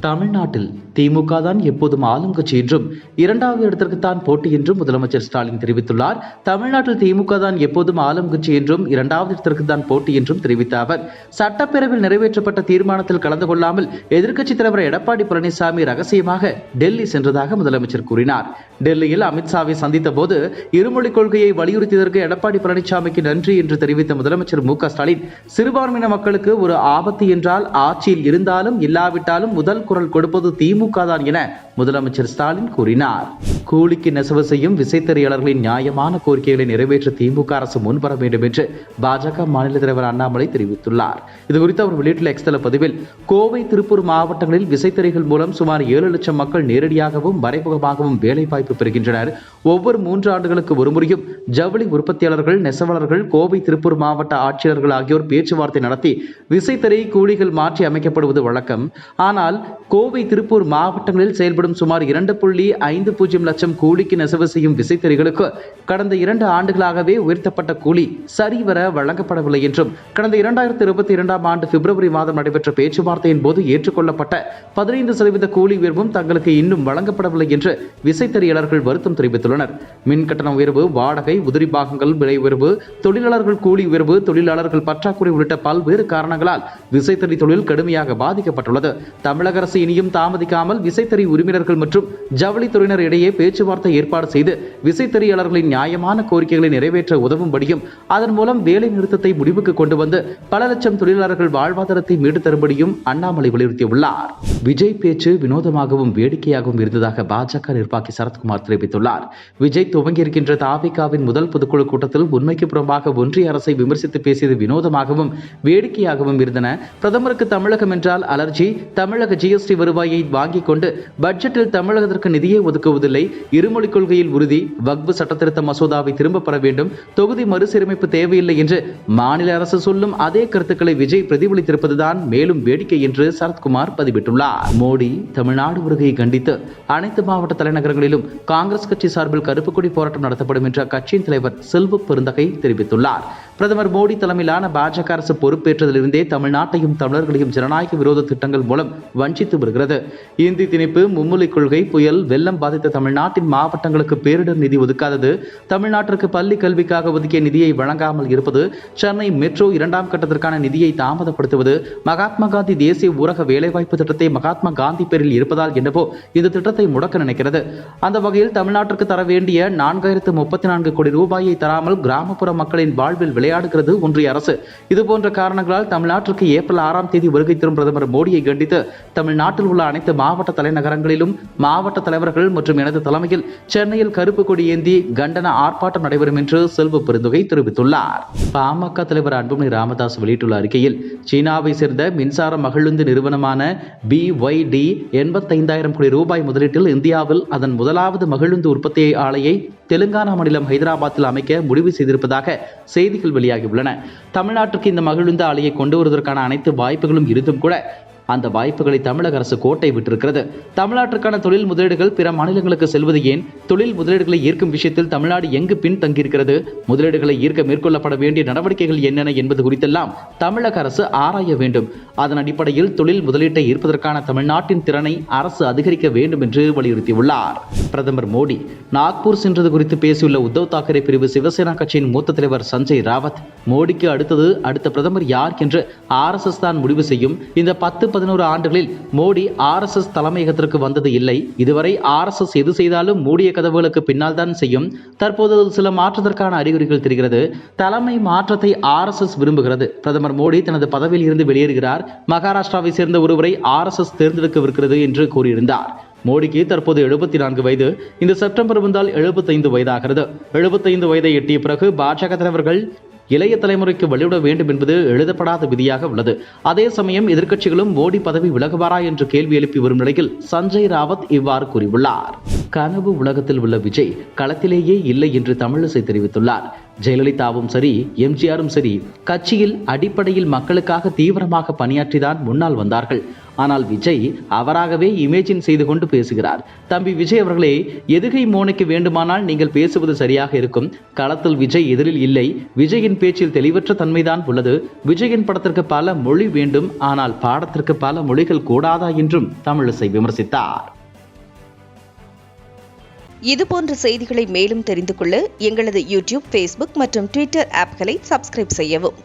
தமிழ்நாட்டில் திமுக தான் எப்போதும் ஆளும் கட்சி என்றும் இரண்டாவது இடத்திற்கு தான் போட்டி என்றும் முதலமைச்சர் ஸ்டாலின் தெரிவித்துள்ளார். தமிழ்நாட்டில் திமுக தான் எப்போதும் ஆளும் கட்சி என்றும் இரண்டாவது இடத்திற்கு தான் போட்டி என்றும் தெரிவித்த அவர், சட்டப்பேரவையில் நிறைவேற்றப்பட்ட தீர்மானத்தில் கலந்து கொள்ளாமல் எதிர்க்கட்சித் தலைவர் எடப்பாடி பழனிசாமி ரகசியமாக டெல்லி சென்றதாக முதலமைச்சர் கூறினார். டெல்லியில் அமித்ஷாவை சந்தித்த போது இருமொழிக் கொள்கையை வலியுறுத்தியதற்கு எடப்பாடி பழனிசாமிக்கு நன்றி என்று தெரிவித்த முதலமைச்சர் மு.க.ஸ்டாலின், சிறுபான்மையின மக்களுக்கு ஒரு ஆபத்து என்றால் ஆட்சியில் இருந்தாலும் இல்லாவிட்டாலும் முதல் குரல் கொடுப்பது திமுக தான் என முதலமைச்சர் ஸ்டாலின் கூறினார். கூலிக்கு நெசவு செய்யும் விசைத்தறியாளர்களின் நியாயமான கோரிக்கைகளை நிறைவேற்ற திமுக அரசு முன்வர வேண்டும் என்று பாஜக மாநில தலைவர் அண்ணாமலை தெரிவித்துள்ளார். இதுகுறித்து அவர் வெளியிட்டுள்ள எக்ஸ் தள பதிவில், கோவை, திருப்பூர் மாவட்டங்களில் விசைத்தறிகள் மூலம் சுமார் 7 லட்சம் மக்கள் நேரடியாகவும் மறைமுகமாகவும் வேலைவாய்ப்பு பெறுகின்றனர். ஒவ்வொரு 3 ஆண்டுகளுக்கு ஒருமுறையும் ஜவுளி உற்பத்தியாளர்கள், நெசவாளர்கள், கோவை, திருப்பூர் மாவட்ட ஆட்சியர்கள் ஆகியோர் பேச்சுவார்த்தை நடத்தி விசைத்தறி கூலிகள் மாற்றி அமைக்கப்படுவது வழக்கம். ஆனால் கோவை, திருப்பூர் மாவட்டங்களில் செயல்படும் சுமார் 2.50 லட்சம் கூலிக்கு நெசவு செய்யும் விசைத்தறிகளுக்கு கடந்த 2 ஆண்டுகளாகவே உயர்த்தப்பட்ட கூலி சரிவர வழங்கப்படவில்லை என்றும், கடந்த 2022ஆம் ஆண்டு பிப்ரவரி மாதம் நடைபெற்ற பேச்சுவார்த்தையின் போது ஏற்றுக்கொள்ளப்பட்ட 15% கூலி உயர்வும் தங்களுக்கு இன்னும் வழங்கப்படவில்லை என்று விசைத்தறியாளர்கள் வருத்தம் தெரிவித்துள்ளனர். மின் கட்டண உயர்வு, வாடகை, உதிரி பாகங்கள் விலை உயர்வு, தொழிலாளர்கள் கூலி உயர்வு, தொழிலாளர்கள் பற்றாக்குறை உள்ளிட்ட பல்வேறு காரணங்களால் விசைத்தறி தொழில் கடுமையாக பாதிக்கப்பட்டுள்ளது. தமிழக அரசு இனியும் தாமதிக்காமல் விசைத்தறி உரிமையாளர்கள் மற்றும் ஜவுளித்துறையினர் இடையே பேச்சுவார்த்தை ஏற்பாடு செய்து விசைத்தறியாளர்களின் நியாயமான கோரிக்கைகளை நிறைவேற்ற உதவும்படியும், அதன் மூலம் வேலை நிறுத்தத்தை முடிவுக்கு கொண்டு வந்து பல லட்சம் தொழிலாளர்கள் வாழ்வாதாரத்தை மீட்டு தரும்படியும் அண்ணாமலை வலியுறுத்தியுள்ளார். விஜய் பேச்சு வினோதமாகவும் வேடிக்கையாகவும் இருந்ததாக பாஜக நிர்வாகி சரத்குமார் தெரிவித்துள்ளார். விஜய் துவங்கியிருக்கின்ற தாவிகாவின் முதல் பொதுக்குழு கூட்டத்தில் உண்மைக்கு புறம்பாக ஒன்றிய அரசை விமர்சித்து பேசியது வினோதமாகவும் வேடிக்கையாகவும் இருந்தன. பிரதமருக்கு தமிழகம் என்றால் அலர்ஜி, தமிழக ஜிஎஸ்டி வருவாயை வாங்கிக் கொண்டு பட்ஜெட்டில் தமிழகத்திற்கு நிதியை ஒதுக்குவதில்லை, இருமொழிக் கொள்கையில் உறுதி, வக்பு சட்டத்திருத்த மசோதாவை திரும்ப பெற வேண்டும், தொகுதி மறுசீரமைப்பு தேவையில்லை என்று மாநில அரசு சொல்லும் அதே கருத்துக்களை விஜய் பிரதிபலித்திருப்பதுதான் மேலும் வேடிக்கை என்று சரத்குமார் பதிவிட்டுள்ளார். மோடி தமிழ்நாடு வருகையை கண்டித்து அனைத்து மாவட்ட தலைநகரங்களிலும் காங்கிரஸ் கட்சி சார்பில் கருப்பு கொடி போராட்டம் நடத்தப்படும் என்று அக்கட்சியின் தலைவர் செல்வ பெருந்தகை தெரிவித்துள்ளார். பிரதமர் மோடி தலைமையிலான பாஜக அரசு பொறுப்பேற்றதிலிருந்தே தமிழ்நாட்டையும் தமிழர்களையும் ஜனநாயக விரோத திட்டங்கள் மூலம் வஞ்சித்து வருகிறது. இந்தி திணிப்பு, மும்மொழிக் கொள்கை, புயல், வெள்ளம் பாதித்த தமிழ்நாட்டின் மாவட்டங்களுக்கு பேரிடர் நிதி ஒதுக்காதது, தமிழ்நாட்டிற்கு பள்ளி கல்விக்காக ஒதுக்கிய நிதியை வழங்காமல் இருப்பது, சென்னை மெட்ரோ 2ஆம் கட்டத்திற்கான நிதியை தாமதப்படுத்துவது, மகாத்மா காந்தி தேசிய ஊரக வேலைவாய்ப்பு திட்டத்தை மகாத்மா காந்தி பேரில் இருப்பதால் என்னவோ இந்த திட்டத்தை முடக்க நினைக்கிறது. அந்த வகையில் தமிழ்நாட்டிற்கு தர வேண்டிய 4034 கோடி ரூபாயை தராமல் கிராமப்புற மக்களின் வாழ்வில் விளையாடுகிறது ஒன்றிய அரசு. இதுபோன்ற காரணங்களால் தமிழ்நாட்டிற்கு ஏப்ரல் 6ஆம் தேதி வருகை தரும் பிரதமர் மோடியை கண்டித்து தமிழ்நாட்டில் உள்ள அனைத்து மாவட்ட தலைநகரங்களிலும் மாவட்ட தலைவர்கள் மற்றும் எனது தலைமையில் சென்னையில் கருப்பு கொடி ஏந்தி கண்டன ஆர்ப்பாட்டம் நடைபெறும் என்று செல்வ பெருந்தகை தெரிவித்துள்ளார். பாமக தலைவர் அன்புமணி ராமதாஸ் வெளியிட்டுள்ள அறிக்கையில், சீனாவை சேர்ந்த மின்சார மகிழுந்து நிறுவனமான BYD 85,000 கோடி ரூபாய் முதலீட்டில் இந்தியாவில் அதன் முதலாவது மகிழுந்து உற்பத்தி ஆலையை தெலுங்கானா மாநிலம் ஹைதராபாத்தில் அமைக்க முடிவு செய்திருப்பதாக செய்திகள் வெளியாகியுள்ளன. தமிழ்நாட்டிற்கு இந்த மகிழுந்து ஆலையை கொண்டு வருவதற்கான அனைத்து வாய்ப்புகளும் இருந்தும் கூட அந்த வாய்ப்புகளை தமிழக அரசு கோட்டை விட்டிருக்கிறது. தமிழ்நாட்டிற்கான தொழில் முதலீடுகள் பிற மாநிலங்களுக்கு செல்வது ஏன்? தொழில் முதலீடுகளை ஈர்க்கும் விஷயத்தில் தமிழ்நாடு எங்கு பின் தங்கியிருக்கிறது? முதலீடுகளை ஈர்க்க மேற்கொள்ளப்பட வேண்டிய நடவடிக்கைகள் என்னென்ன என்பது குறித்தெல்லாம் தமிழக அரசு ஆராய வேண்டும். அதன் அடிப்படையில் தொழில் முதலீட்டை ஈர்ப்பதற்கான தமிழ்நாட்டின் திறனை அரசு அதிகரிக்க வேண்டும் என்று வலியுறுத்தியுள்ளார். பிரதமர் மோடி நாக்பூர் சென்றது குறித்து பேசியுள்ள உத்தவ் தாக்கரே பிரிவு சிவசேனா கட்சியின் மூத்த தலைவர் சஞ்சய் ராவத், மோடிக்கு அடுத்த பிரதமர் யார் என்று RSS தான் முடிவு செய்யும். இந்த 10-11 ஆண்டுகளில் மோடி RSS தலைமையகத்திற்கு வந்தது இல்லை. இதுவரை RSS எது செய்தாலும் மூடிய கதவுகளுக்கு பின்னால் தான் செய்யும். தற்போது சில மாற்றத்திற்கான அறிகுறிகள் தெரிகிறது. தலைமை மாற்றத்தை RSS விரும்புகிறது. பிரதமர் மோடி தனது பதவியில் இருந்து வெளியேறுகிறார். மகாராஷ்டிராவை சேர்ந்த ஒருவரை RSS தேர்ந்தெடுக்கவிருக்கிறது என்று கூறியிருந்தார். மோடிக்கு தற்போது 74 வயது. இந்த செப்டம்பர் வந்தால் 75 வயதாகிறது. 75 வயதை எட்டிய பிறகு பாஜக தலைவர்கள் இளைய தலைமுறைக்கு வழிவிட வேண்டும் என்பது எழுதப்படாத விதியாக உள்ளது. அதே சமயம் எதிர்க்கட்சிகளும் மோடி பதவி விலகுவாரா என்று கேள்வி எழுப்பி வரும் நிலையில் சஞ்சய் ராவத் இவ்வாறு கூறியுள்ளார். கனவு உலகத்தில் உள்ள விஜய் களத்திலேயே இல்லை என்று தமிழிசை தெரிவித்துள்ளார். ஜெயலலிதாவும் சரி, எம்ஜிஆரும் சரி, கட்சியில் அடிப்படையில் மக்களுக்காக தீவிரமாக பணியாற்றிதான் முன்னால் வந்தார்கள். ஆனால் விஜய் அவராகவே இமேஜின் செய்து கொண்டு பேசுகிறார். தம்பி விஜய் அவர்களே, எதுகை மோனைக்கு வேண்டுமானால் நீங்கள் பேசுவது சரியாக இருக்கும். களத்தில் விஜய் எதிரில் இல்லை. விஜயின் பேச்சில் தெளிவற்ற தன்மைதான் உள்ளது. விஜயின் படத்திற்கு பல மொழி வேண்டும், ஆனால் பாடத்திற்கு பல மொழிகள் கூடாதா என்றும் தமிழிசை விமர்சித்தார். இதுபோன்ற செய்திகளை மேலும் தெரிந்து கொள்ள எங்களது யூடியூப், ஃபேஸ்புக் மற்றும் ட்விட்டர் ஆப்களை சப்ஸ்கிரைப் செய்யவும்.